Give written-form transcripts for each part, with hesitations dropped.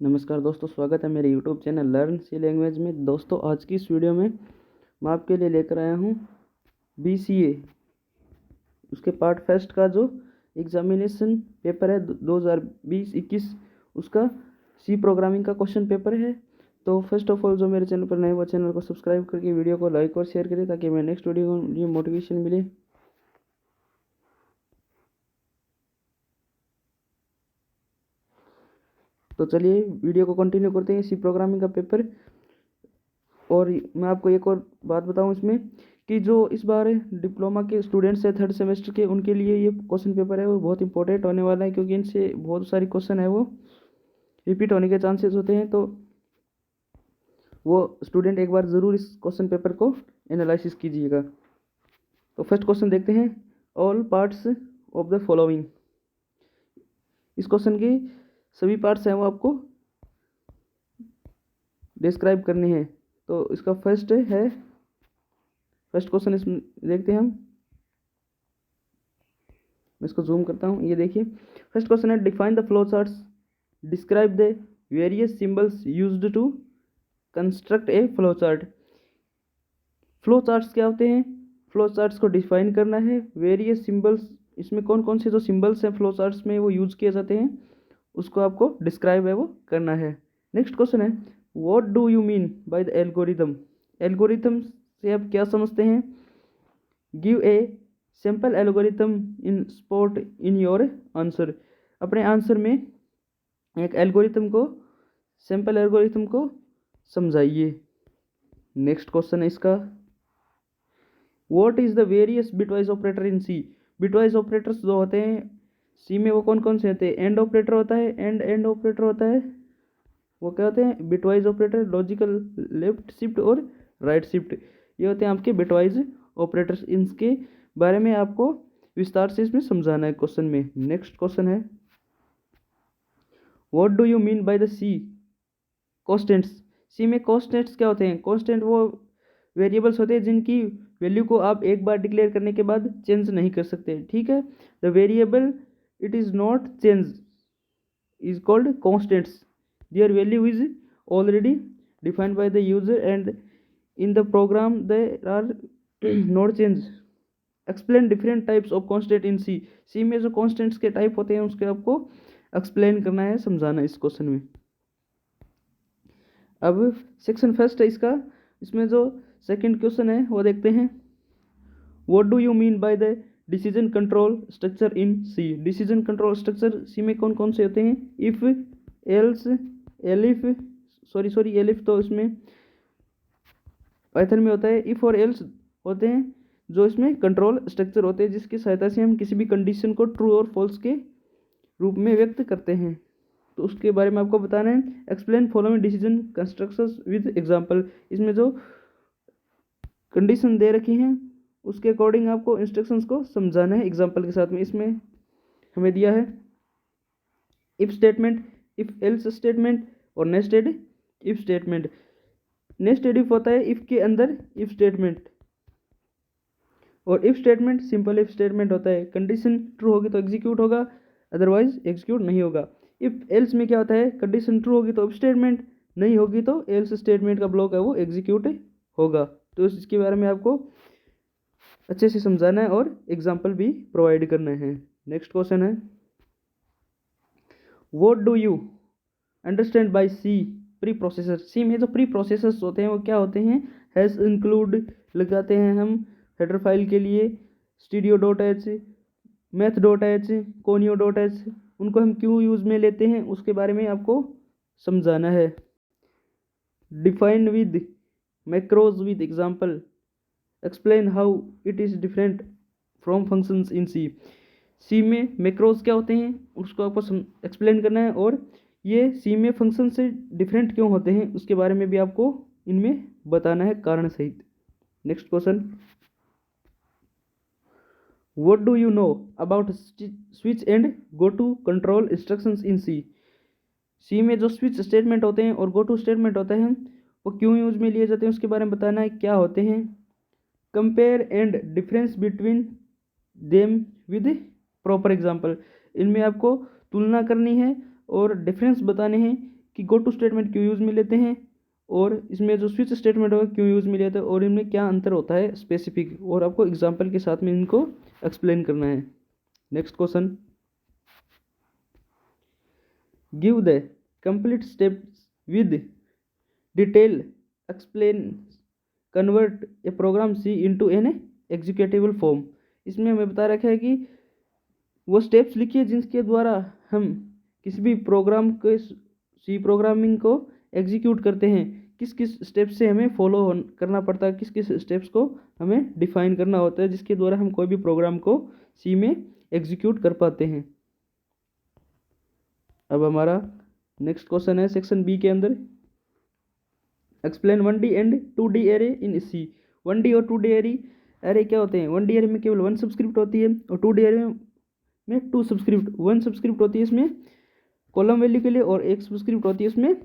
नमस्कार दोस्तों, स्वागत है मेरे YouTube channel learn C language में। दोस्तों, आज की इस वीडियो में मैं आपके लिए लेकर आया हूँ BCA उसके पार्ट फर्स्ट का जो एग्जामिनेशन पेपर है 2020-21 उसका सी प्रोग्रामिंग का क्वेश्चन पेपर है। तो फर्स्ट ऑफ ऑल, जो मेरे चैनल पर नए वो चैनल को सब्सक्राइब करके वीडियो को लाइक और शेयर करें ताकि मैं नेक्स्ट वीडियो को लिए मोटिवेशन मिले। तो चलिए वीडियो को कंटिन्यू करते हैं सी प्रोग्रामिंग का पेपर। और मैं आपको एक और बात बताऊं इसमें कि जो इस बार डिप्लोमा के स्टूडेंट्स हैं थर्ड सेमेस्टर के, उनके लिए ये क्वेश्चन पेपर है वो बहुत इंपॉर्टेंट होने वाला है, क्योंकि इनसे बहुत सारी क्वेश्चन है वो रिपीट होने के चांसेस होते हैं। तो वो स्टूडेंट एक बार ज़रूर इस क्वेश्चन पेपर को एनालिसिस कीजिएगा। तो फर्स्ट क्वेश्चन देखते हैं, all parts of the following. इस क्वेश्चन के सभी पार्ट्स हैं वो आपको डिस्क्राइब करने हैं। तो इसका फर्स्ट क्वेश्चन इसमें देखते हैं हम। मैं इसको जूम करता हूँ, ये देखिए फर्स्ट क्वेश्चन है, define the flow charts, describe the various symbols used to construct a flow chart. Flow charts क्या होते हैं, फ्लो चार्ट्स को डिफाइन करना है। वेरियस सिंबल्स, इसमें कौन कौन से जो सिंबल्स हैं फ्लो चार्ट्स में वो यूज किए जाते हैं उसको आपको डिस्क्राइब है वो करना है। नेक्स्ट क्वेश्चन है, what do you mean by the algorithm. Algorithm से आप क्या समझते हैं। Give a simple algorithm in spot in your answer. अपने आंसर में एक एल्गोरिथम को, सिंपल एल्गोरिथम को समझाइए। नेक्स्ट क्वेश्चन है इसका, what is the various bitwise operator in C. Bitwise operators जो होते हैं सी में वो कौन कौन से होते हैं। एंड ऑपरेटर होता है, एंड ऑपरेटर होता है, वो क्या होते हैं bitwise operator. Logical left shift और राइट शिफ्ट, ये होते हैं आपके बिटवाइज ऑपरेटर्स। इनके बारे में आपको विस्तार से इसमें समझाना है क्वेश्चन में। नेक्स्ट क्वेश्चन है, what do you mean by the C constants. C में कॉन्स्टेंट्स क्या होते हैं। कॉन्स्टेंट वो वेरिएबल्स होते हैं जिनकी वैल्यू को आप एक बार डिक्लेयर करने के बाद चेंज नहीं कर सकते, ठीक है। The variable it is not change is called constants. Their value is already defined by the user and in the program there are not change. Explain different types of constant in C. C में जो constants के type होते हैं उसके आपको explain करना है, समझाना है इस क्वेश्चन में। अब सेक्शन फर्स्ट है इसका, इसमें जो सेकंड क्वेश्चन है वो देखते हैं, what do you mean by the decision control structure in C. Decision control structure C में कौन कौन से होते हैं। इफ, एल्स, एलिफ, एलिफ तो इसमें पाइथन में होता है। इफ और एल्स होते हैं जो इसमें कंट्रोल स्ट्रक्चर होते हैं जिसकी सहायता से हम किसी भी कंडीशन को ट्रू और फॉल्स के रूप में व्यक्त करते हैं। तो उसके बारे में आपको बताना है। Explain following decision constructions with example. इसमें जो कंडीशन दे रखी हैं उसके अकॉर्डिंग आपको इंस्ट्रक्शंस को समझाना है एग्जांपल के साथ में। इसमें हमें दिया है if statement, if else statement और nested if statement. Nested if होता है इफ के अंदर इफ स्टेटमेंट, और if statement simple if statement होता है। कंडीशन ट्रू होगी तो एग्जीक्यूट होगा, अदरवाइज एग्जीक्यूट नहीं होगा। इफ एल्स में क्या होता है, कंडीशन ट्रू होगी तो इफ स्टेटमेंट, नहीं होगी तो एल्स स्टेटमेंट का ब्लॉक है वो एग्जीक्यूट होगा। तो इसके बारे में आपको अच्छे से समझाना है और एग्जाम्पल भी प्रोवाइड करना है। नेक्स्ट क्वेश्चन है, what do you understand by C preprocessor. C में जो प्री प्रोसेसर्स होते हैं वो क्या होते हैं। हैज इंक्लूड लगाते हैं हम हेडर फाइल के लिए, studio dot H, math dot H, conio dot H, उनको हम क्यों यूज में लेते हैं उसके बारे में आपको समझाना है। Define with macros with example, explain how it is different from functions in C. C में मैक्रोज क्या होते हैं उसको आपको एक्सप्लेन करना है, और ये सी में फंक्शन से डिफरेंट क्यों होते हैं उसके बारे में भी आपको इनमें बताना है कारण सहित। Next question, what do you know about switch and goto control instructions in C. C में जो स्विच स्टेटमेंट होते हैं और गो टू स्टेटमेंट होते हैं वो क्यों यूज में लिए जाते हैं उसके बारे में बताना है, क्या होते हैं। Compare and difference between them with proper example. इनमें आपको तुलना करनी है और डिफरेंस बताने हैं कि गो टू स्टेटमेंट क्यों यूज़ में लेते हैं और इसमें जो स्विच स्टेटमेंट होगा क्यों यूज़ में लेते हैं और इनमें क्या अंतर होता है स्पेसिफिक, और आपको एग्जाम्पल के साथ में इनको एक्सप्लेन करना है। Next question, give the complete steps with detail explain convert a program C into an executable form. इसमें हमें बता रखा है कि वो स्टेप्स लिखिए जिनके द्वारा हम किसी भी प्रोग्राम के सी प्रोग्रामिंग को एग्जीक्यूट करते हैं, किस किस स्टेप से हमें फॉलो करना पड़ता है, किस किस स्टेप्स को हमें डिफाइन करना होता है जिसके द्वारा हम कोई भी प्रोग्राम को सी में एग्जीक्यूट कर पाते हैं। अब हमारा नेक्स्ट क्वेश्चन है सेक्शन बी के अंदर, explain 1D and 2D array in C. 1D और 2D एरे क्या होते हैं? 1D एरे में केवल 1 सबस्क्रिप्ट होती है और 2D एरे में 2 सबस्क्रिप्ट, 1 सबस्क्रिप्ट होती है इसमें कॉलम वैल्यू के लिए और 1 सबस्क्रिप्ट होती है इसमें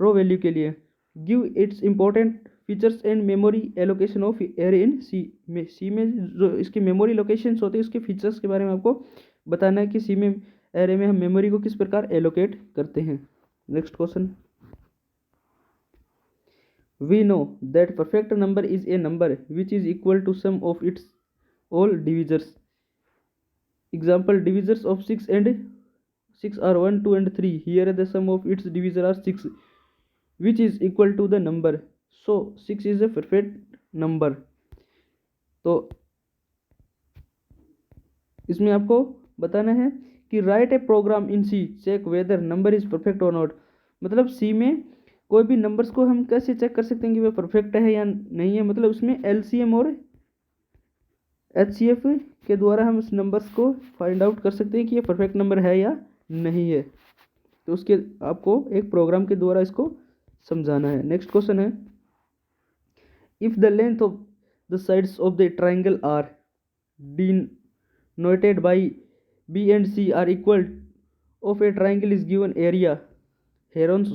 रो वैल्यू के लिए। Give its important features and memory allocation of array in C में। सी में जो इसकी मेमोरी लोकेशंस होते हैं उसके फीचर्स के बारे में आपको बताना है कि सी में एरे में हम मेमोरी को किस प्रकार एलोकेट करते हैं। Next question, we know that perfect number is a number which is equal to sum of its all divisors. Example, divisors of 6 and 6 are 1, 2 and 3. Here the sum of its divisor are 6 which is equal to the number. So 6 is a perfect number. तो इसमें आपको बताना है कि write a program in C check whether number is perfect और not. मतलब C में कोई भी नंबर्स को हम कैसे चेक कर सकते हैं कि वह परफेक्ट है या नहीं है। मतलब उसमें एलसीएम और एचसीएफ के द्वारा हम उस नंबर्स को फाइंड आउट कर सकते हैं कि ये परफेक्ट नंबर है या नहीं है। तो उसके आपको एक प्रोग्राम के द्वारा इसको समझाना है। नेक्स्ट क्वेश्चन है, if the length of the sides of the triangle are denoted by B and C are equal of a triangle is given area. Heron's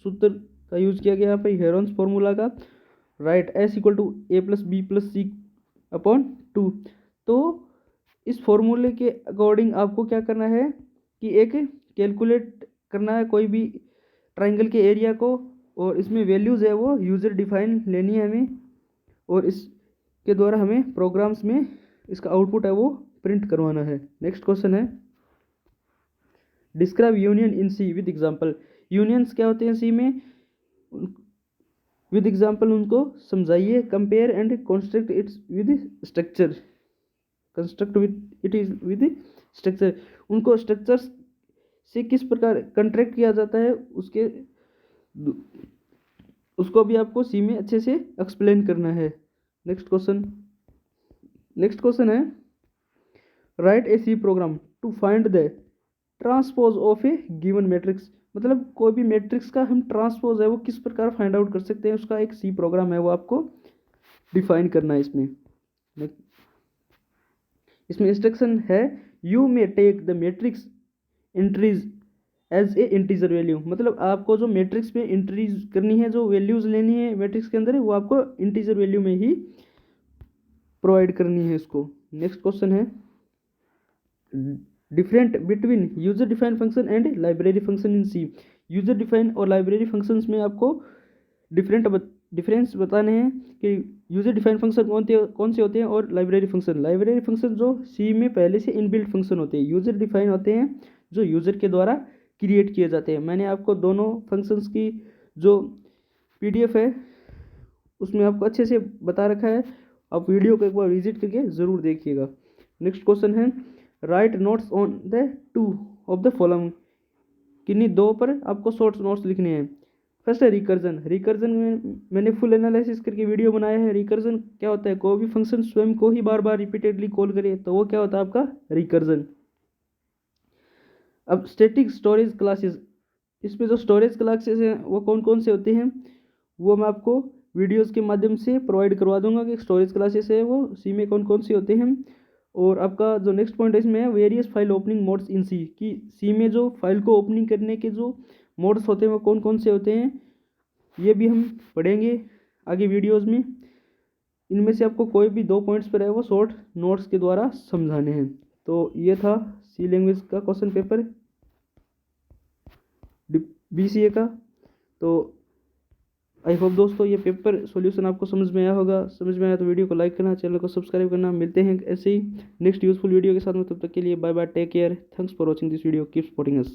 सूत्र का यूज किया गया यहाँ पे, हेरोन्स फॉर्मूला का। Write S equal to A plus B plus C upon 2। तो इस फॉर्मूले के अकॉर्डिंग आपको क्या करना है कि एक कैलकुलेट करना है कोई भी ट्राइंगल के एरिया को, और इसमें वैल्यूज़ है वो यूज़र डिफाइन लेनी है हमें, और इसके द्वारा हमें प्रोग्राम्स में इसका आउटपुट है वो प्रिंट करवाना है। नेक्स्ट क्वेश्चन है, describe union in C with example. Unions क्या होते हैं सी में, विद एग्जांपल उनको समझाइए। Compare and construct its with structure, construct with it is with structure. उनको स्ट्रक्चर्स से किस प्रकार कंट्रैक्ट किया जाता है उसको भी आपको सी में अच्छे से एक्सप्लेन करना है। नेक्स्ट क्वेश्चन है, write a C program to find the transpose of a given matrix. मतलब कोई भी मैट्रिक्स का हम ट्रांसपोज है वो किस प्रकार फाइंड आउट कर सकते हैं, उसका एक सी प्रोग्राम है वो आपको डिफाइन करना है। इसमें इंस्ट्रक्शन है, you may take the matrix entries as a integer value. मतलब आपको जो मैट्रिक्स में एंट्रीज करनी है, जो वैल्यूज लेनी है मैट्रिक्स के अंदर, वो आपको इंटीजर वैल्यू में ही प्रोवाइड करनी है इसको। नेक्स्ट क्वेश्चन है, different between user define function and library function in C. User define और लाइब्रेरी फंक्शंस में आपको डिफरेंस बताने हैं कि यूजर डिफाइन फंक्शन कौन से होते हैं और लाइब्रेरी फंक्शन जो सी में पहले से इनबिल्ट फंक्शन होते हैं। यूजर डिफाइन होते हैं जो यूजर के द्वारा क्रिएट किए जाते हैं। मैंने आपको दोनों फंक्शंस की जो पीडीएफ है उसमें आपको अच्छे से बता रखा है, आप वीडियो को एक बार विजिट करके ज़रूर देखिएगा। नेक्स्ट क्वेश्चन है, right notes on the 2 of the following. किन्हीं 2 पर आपको शॉर्ट नोट्स लिखने हैं। फर्स्ट है रिकर्जन में मैंने फुल एनालिसिस करके वीडियो बनाया है। रिकर्जन क्या होता है, कोई भी फंक्शन स्वयं को ही बार बार रिपीटेडली कॉल करे तो वो क्या होता है आपका रिकर्जन। अब स्टैटिक स्टोरेज क्लासेस, इसमें जो स्टोरेज क्लासेस हैं वो कौन कौन से होते हैं वो मैं आपको वीडियोस के माध्यम से प्रोवाइड करवा दूंगा कि स्टोरेज क्लासेस है वो सी में कौन कौन से होते हैं। और आपका जो नेक्स्ट पॉइंट है इसमें है वेरियस फाइल ओपनिंग मोड्स इन सी, कि सी में जो फाइल को ओपनिंग करने के जो मोड्स होते हैं वो कौन कौन से होते हैं, ये भी हम पढ़ेंगे आगे वीडियोस में। इनमें से आपको कोई भी 2 पॉइंट्स पर है वो शॉर्ट नोट्स के द्वारा समझाने हैं। तो ये था सी लैंग्वेज का क्वेश्चन पेपर। BCA का। तो आई होप दोस्तों ये पेपर सॉल्यूशन आपको समझ में आया होगा। समझ में आया तो वीडियो को लाइक करना, चैनल को सब्सक्राइब करना। मिलते हैं ऐसे ही नेक्स्ट यूजफुल वीडियो के साथ में, तब तक के लिए bye bye, take care, thanks for watching this video, keep supporting us.